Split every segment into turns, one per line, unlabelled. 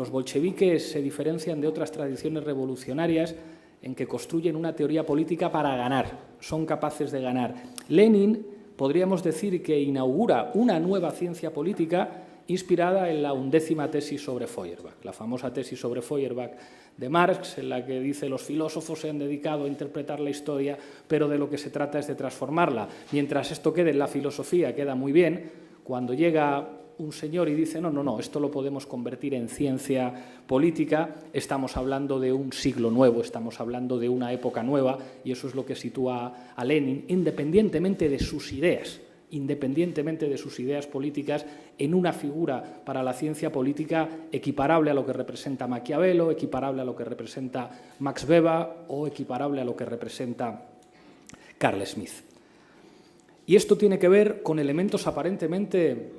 los bolcheviques se diferencian de otras tradiciones revolucionarias en que construyen una teoría política para ganar, son capaces de ganar. Lenin, podríamos decir que inaugura una nueva ciencia política inspirada en la 11ª tesis sobre Feuerbach, la famosa tesis sobre Feuerbach de Marx, en la que dice los filósofos se han dedicado a interpretar la historia, pero de lo que se trata es de transformarla. Mientras esto quede en la filosofía, queda muy bien, cuando llega un señor y dice no, esto lo podemos convertir en ciencia política, estamos hablando de un siglo nuevo, estamos hablando de una época nueva, y eso es lo que sitúa a Lenin, independientemente de sus ideas políticas, en una figura para la ciencia política equiparable a lo que representa Maquiavelo, equiparable a lo que representa Max Weber o equiparable a lo que representa Carl Smith. Y esto tiene que ver con elementos aparentemente,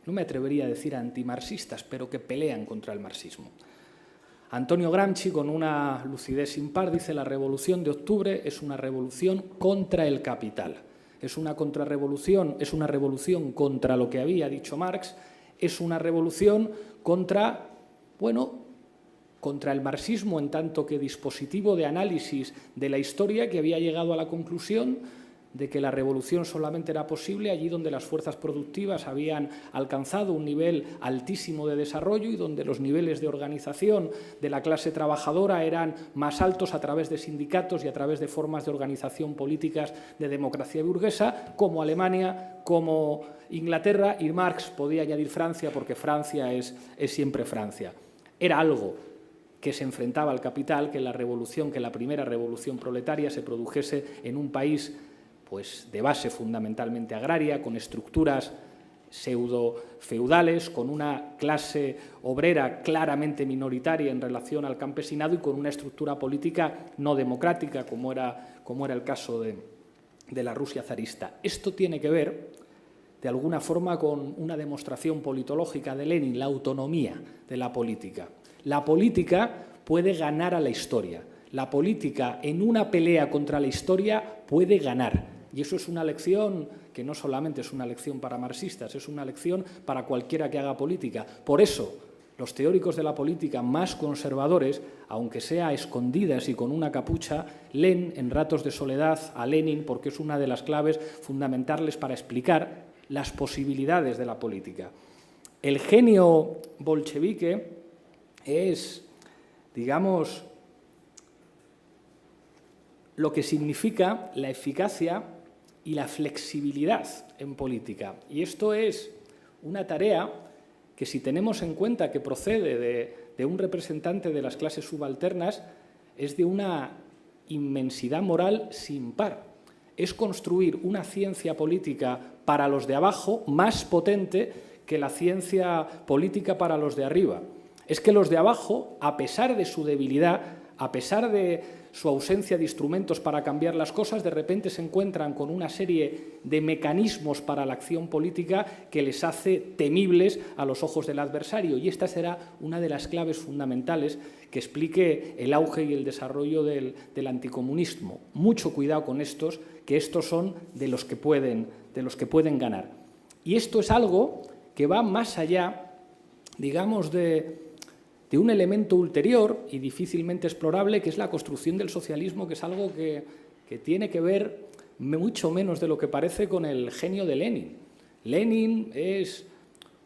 no me atrevería a decir antimarxistas, pero que pelean contra el marxismo. Antonio Gramsci, con una lucidez sin par, dice: la Revolución de Octubre es una revolución contra el capital. Es una contrarrevolución, es una revolución contra lo que había dicho Marx, es una revolución contra el marxismo en tanto que dispositivo de análisis de la historia, que había llegado a la conclusión de que la revolución solamente era posible allí donde las fuerzas productivas habían alcanzado un nivel altísimo de desarrollo y donde los niveles de organización de la clase trabajadora eran más altos a través de sindicatos y a través de formas de organización políticas de democracia burguesa, como Alemania, como Inglaterra, y Marx podía añadir Francia, porque Francia es siempre Francia. Era algo que se enfrentaba al capital, que la primera revolución proletaria se produjese en un país de base fundamentalmente agraria, con estructuras pseudo-feudales, con una clase obrera claramente minoritaria en relación al campesinado y con una estructura política no democrática, como era el caso de la Rusia zarista. Esto tiene que ver, de alguna forma, con una demostración politológica de Lenin, la autonomía de la política. La política puede ganar a la historia. La política, en una pelea contra la historia, puede ganar. Y eso es una lección que no solamente es una lección para marxistas, es una lección para cualquiera que haga política. Por eso, los teóricos de la política más conservadores, aunque sea a escondidas y con una capucha, leen en ratos de soledad a Lenin, porque es una de las claves fundamentales para explicar las posibilidades de la política. El genio bolchevique es, digamos, lo que significa la eficacia y la flexibilidad en política. Y esto es una tarea que, si tenemos en cuenta que procede de un representante de las clases subalternas, es de una inmensidad moral sin par. Es construir una ciencia política para los de abajo más potente que la ciencia política para los de arriba. Es que los de abajo, a pesar de su debilidad, a pesar de su ausencia de instrumentos para cambiar las cosas, de repente se encuentran con una serie de mecanismos para la acción política que les hace temibles a los ojos del adversario. Y esta será una de las claves fundamentales que explique el auge y el desarrollo del anticomunismo. Mucho cuidado con estos, que estos son de los que pueden ganar. Y esto es algo que va más allá, digamos, de un elemento ulterior y difícilmente explorable, que es la construcción del socialismo, que es algo que tiene que ver mucho menos de lo que parece con el genio de Lenin. Lenin es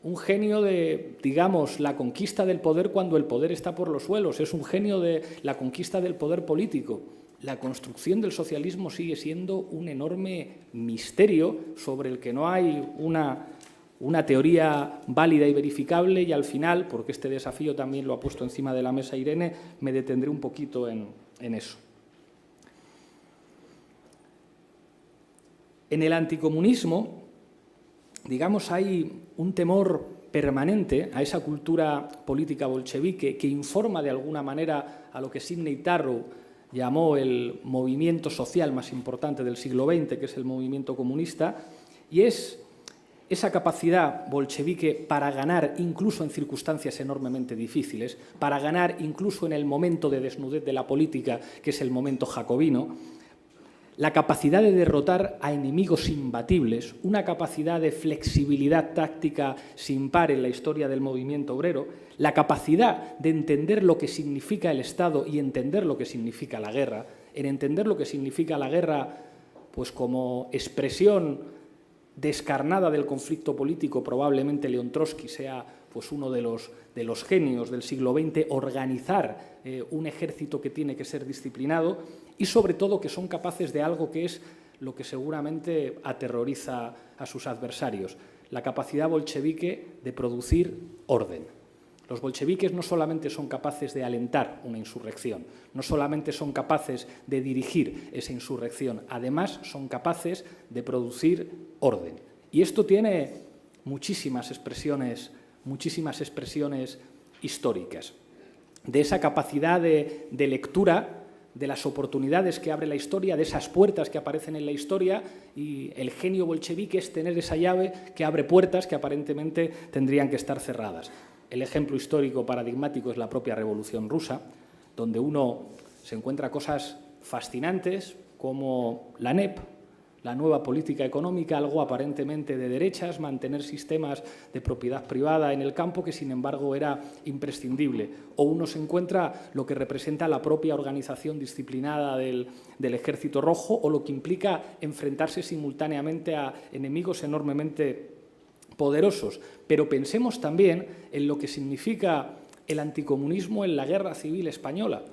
un genio de, digamos, la conquista del poder cuando el poder está por los suelos, es un genio de la conquista del poder político. La construcción del socialismo sigue siendo un enorme misterio sobre el que no hay una teoría válida y verificable, y al final, porque este desafío también lo ha puesto encima de la mesa Irene, me detendré un poquito en eso. En el anticomunismo, digamos, hay un temor permanente a esa cultura política bolchevique que informa de alguna manera a lo que Sidney Tarrow llamó el movimiento social más importante del siglo XX, que es el movimiento comunista, y es esa capacidad bolchevique para ganar incluso en circunstancias enormemente difíciles, para ganar incluso en el momento de desnudez de la política, que es el momento jacobino. la capacidad de derrotar a enemigos imbatibles, una capacidad de flexibilidad táctica sin par en la historia del movimiento obrero, la capacidad de entender lo que significa el Estado y entender lo que significa la guerra, en entender lo que significa la guerra pues como expresión descarnada del conflicto político. Probablemente León Trotsky sea pues uno de los genios del siglo XX, organizar un ejército que tiene que ser disciplinado y, sobre todo, que son capaces de algo que es lo que seguramente aterroriza a sus adversarios, la capacidad bolchevique de producir orden. Los bolcheviques no solamente son capaces de alentar una insurrección, no solamente son capaces de dirigir esa insurrección, además son capaces de producir orden. Y esto tiene muchísimas expresiones históricas. De esa capacidad de lectura, de las oportunidades que abre la historia, de esas puertas que aparecen en la historia, y el genio bolchevique es tener esa llave que abre puertas que aparentemente tendrían que estar cerradas. El ejemplo histórico paradigmático es la propia Revolución Rusa, donde uno se encuentra cosas fascinantes como la NEP, la nueva política económica, algo aparentemente de derechas, mantener sistemas de propiedad privada en el campo que, sin embargo, era imprescindible. O uno se encuentra lo que representa la propia organización disciplinada del Ejército Rojo, o lo que implica enfrentarse simultáneamente a enemigos enormemente poderosos. Pero pensemos también en lo que significa el anticomunismo en la Guerra Civil Española.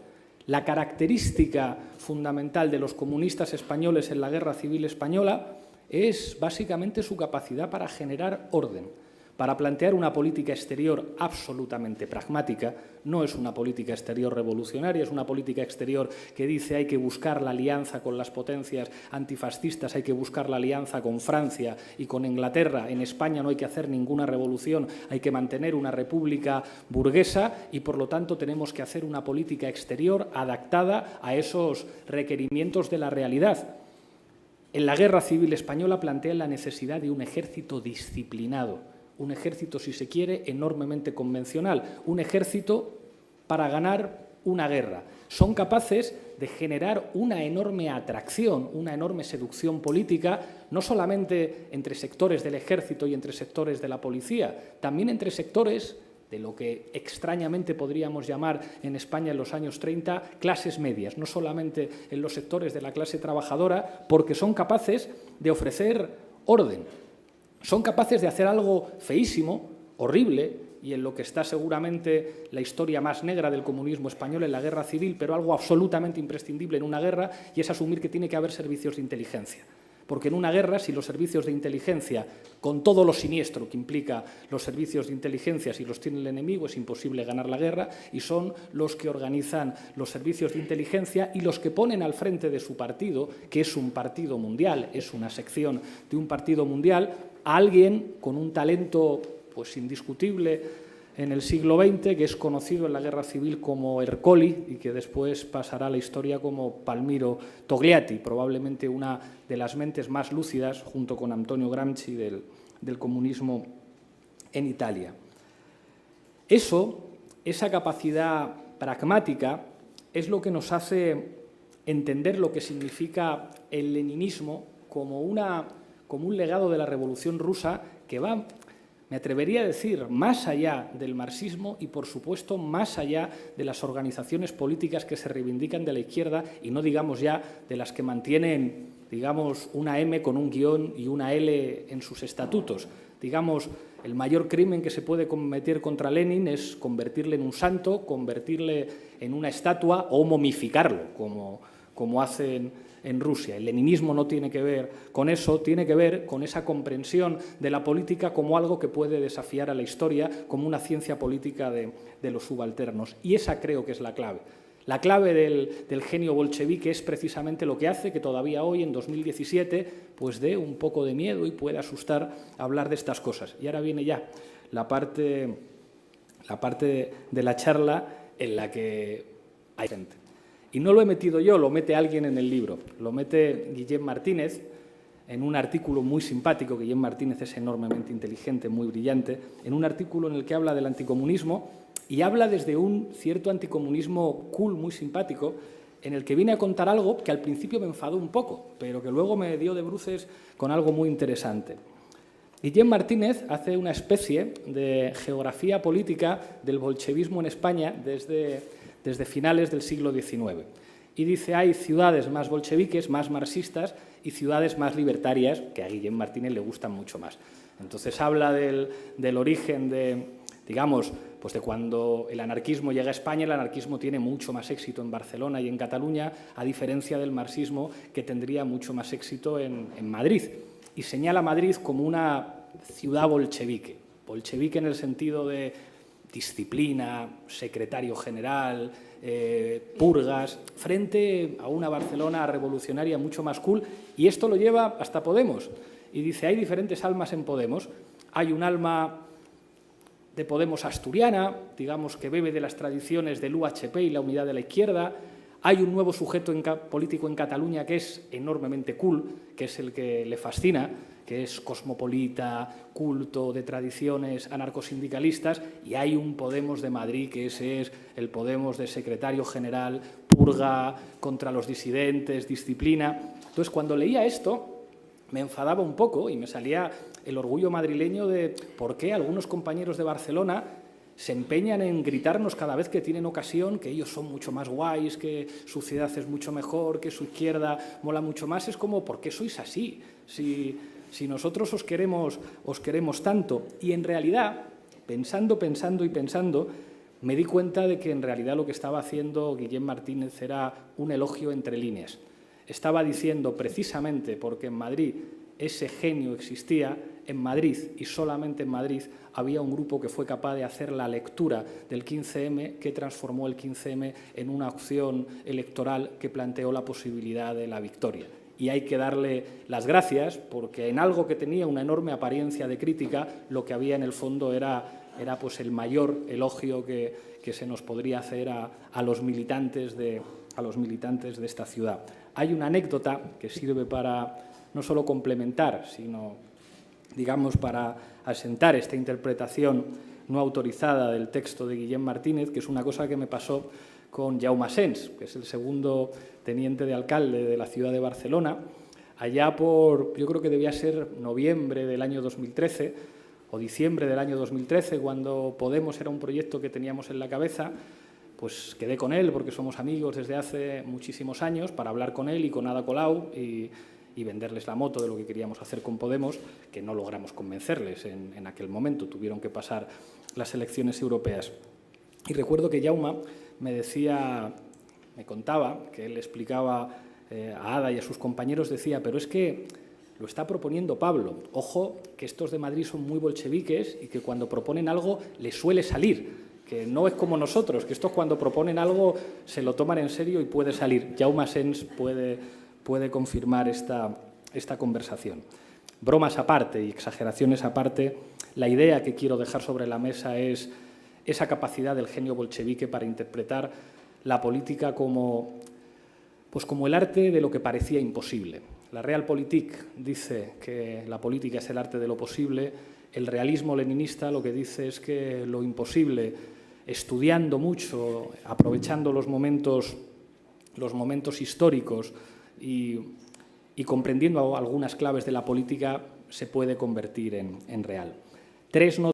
La característica fundamental de los comunistas españoles en la Guerra Civil Española es básicamente su capacidad para generar orden, para plantear una política exterior absolutamente pragmática. No es una política exterior revolucionaria, es una política exterior que dice hay que buscar la alianza con las potencias antifascistas, hay que buscar la alianza con Francia y con Inglaterra. En España no hay que hacer ninguna revolución, hay que mantener una república burguesa y, por lo tanto, tenemos que hacer una política exterior adaptada a esos requerimientos de la realidad. En la Guerra Civil Española plantea la necesidad de un ejército disciplinado, un ejército, si se quiere, enormemente convencional, un ejército para ganar una guerra. Son capaces de generar una enorme atracción, una enorme seducción política, no solamente entre sectores del ejército y entre sectores de la policía, también entre sectores de lo que extrañamente podríamos llamar en España en los años 30 clases medias, no solamente en los sectores de la clase trabajadora, porque son capaces de ofrecer orden. Son capaces de hacer algo feísimo, horrible, y en lo que está seguramente la historia más negra del comunismo español en la Guerra Civil, pero algo absolutamente imprescindible en una guerra, y es asumir que tiene que haber servicios de inteligencia. Porque en una guerra, si los servicios de inteligencia, con todo lo siniestro que implica los servicios de inteligencia, si los tiene el enemigo, es imposible ganar la guerra, y son los que organizan los servicios de inteligencia y los que ponen al frente de su partido, que es un partido mundial, es una sección de un partido mundial, a alguien con un talento pues indiscutible en el siglo XX, que es conocido en la Guerra Civil como Ercoli y que después pasará a la historia como Palmiro Togliatti, probablemente una de las mentes más lúcidas, junto con Antonio Gramsci, del comunismo en Italia. Esa capacidad pragmática es lo que nos hace entender lo que significa el leninismo como un legado de la Revolución Rusa que va, me atrevería a decir, más allá del marxismo y, por supuesto, más allá de las organizaciones políticas que se reivindican de la izquierda y no digamos ya de las que mantienen, digamos, una M con un guión y una L en sus estatutos. Digamos, el mayor crimen que se puede cometer contra Lenin es convertirle en un santo, convertirle en una estatua o momificarlo, como hacen en Rusia. El leninismo no tiene que ver con eso, tiene que ver con esa comprensión de la política como algo que puede desafiar a la historia, como una ciencia política de los subalternos. Y esa creo que es la clave. La clave del genio bolchevique es precisamente lo que hace que todavía hoy, en 2017, pues dé un poco de miedo y pueda asustar hablar de estas cosas. Y ahora viene ya la parte de la charla en la que hay gente. Y no lo he metido yo, lo mete alguien en el libro. Lo mete Guillem Martínez en un artículo muy simpático. Guillem Martínez es enormemente inteligente, muy brillante, en un artículo en el que habla del anticomunismo y habla desde un cierto anticomunismo cool, muy simpático, en el que vine a contar algo que al principio me enfadó un poco, pero que luego me dio de bruces con algo muy interesante. Guillem Martínez hace una especie de geografía política del bolchevismo en España desde finales del siglo XIX. Y dice, hay ciudades más bolcheviques, más marxistas, y ciudades más libertarias, que a Guillem Martínez le gustan mucho más. Entonces habla del origen digamos, pues de cuando el anarquismo llega a España. El anarquismo tiene mucho más éxito en Barcelona y en Cataluña, a diferencia del marxismo, que tendría mucho más éxito en Madrid. Y señala a Madrid como una ciudad bolchevique. Bolchevique en el sentido de disciplina, secretario general, purgas, frente a una Barcelona revolucionaria mucho más cool. Y esto lo lleva hasta Podemos. Y dice, hay diferentes almas en Podemos. Hay un alma de Podemos asturiana, digamos, que bebe de las tradiciones del UHP y la unidad de la izquierda. Hay un nuevo sujeto político en Cataluña que es enormemente cool, que es el que le fascina, que es cosmopolita, culto, de tradiciones anarcosindicalistas, y hay un Podemos de Madrid, que ese es el Podemos de secretario general, purga, contra los disidentes, disciplina. Entonces, cuando leía esto, me enfadaba un poco y me salía el orgullo madrileño de por qué algunos compañeros de Barcelona se empeñan en gritarnos cada vez que tienen ocasión que ellos son mucho más guays, que su ciudad es mucho mejor, que su izquierda mola mucho más. Es como, ¿por qué sois así? Si nosotros os queremos tanto. Y en realidad, pensando, me di cuenta de que en realidad lo que estaba haciendo Guillem Martínez era un elogio entre líneas. Estaba diciendo precisamente porque en Madrid ese genio existía, en Madrid y solamente en Madrid había un grupo que fue capaz de hacer la lectura del 15M, que transformó el 15M en una opción electoral que planteó la posibilidad de la victoria. Y hay que darle las gracias porque en algo que tenía una enorme apariencia de crítica, lo que había en el fondo era pues el mayor elogio que se nos podría hacer a los militantes de esta ciudad. Hay una anécdota que sirve para no solo complementar, sino, digamos, para asentar esta interpretación no autorizada del texto de Guillem Martínez, que es una cosa que me pasó con Jaume Asens, que es el segundo teniente de alcalde de la ciudad de Barcelona, allá yo creo que debía ser noviembre del año 2013 o diciembre del año 2013, cuando Podemos era un proyecto que teníamos en la cabeza. Pues quedé con él, porque somos amigos desde hace muchísimos años, para hablar con él y con Ada Colau y venderles la moto de lo que queríamos hacer con Podemos, que no logramos convencerles en aquel momento. Tuvieron que pasar las elecciones europeas. Y recuerdo que Jaume me contaba, que él explicaba a Ada y a sus compañeros, decía, pero es que lo está proponiendo Pablo. Ojo, que estos de Madrid son muy bolcheviques y que cuando proponen algo les suele salir. Que no es como nosotros, que estos cuando proponen algo se lo toman en serio y puede salir. Jaume Asens puede confirmar esta conversación. Bromas aparte y exageraciones aparte, la idea que quiero dejar sobre la mesa es esa capacidad del genio bolchevique para interpretar la política como el arte de lo que parecía imposible. La Realpolitik dice que la política es el arte de lo posible. El realismo leninista lo que dice es que lo imposible, estudiando mucho, aprovechando los momentos históricos y comprendiendo algunas claves de la política, se puede convertir en real. 3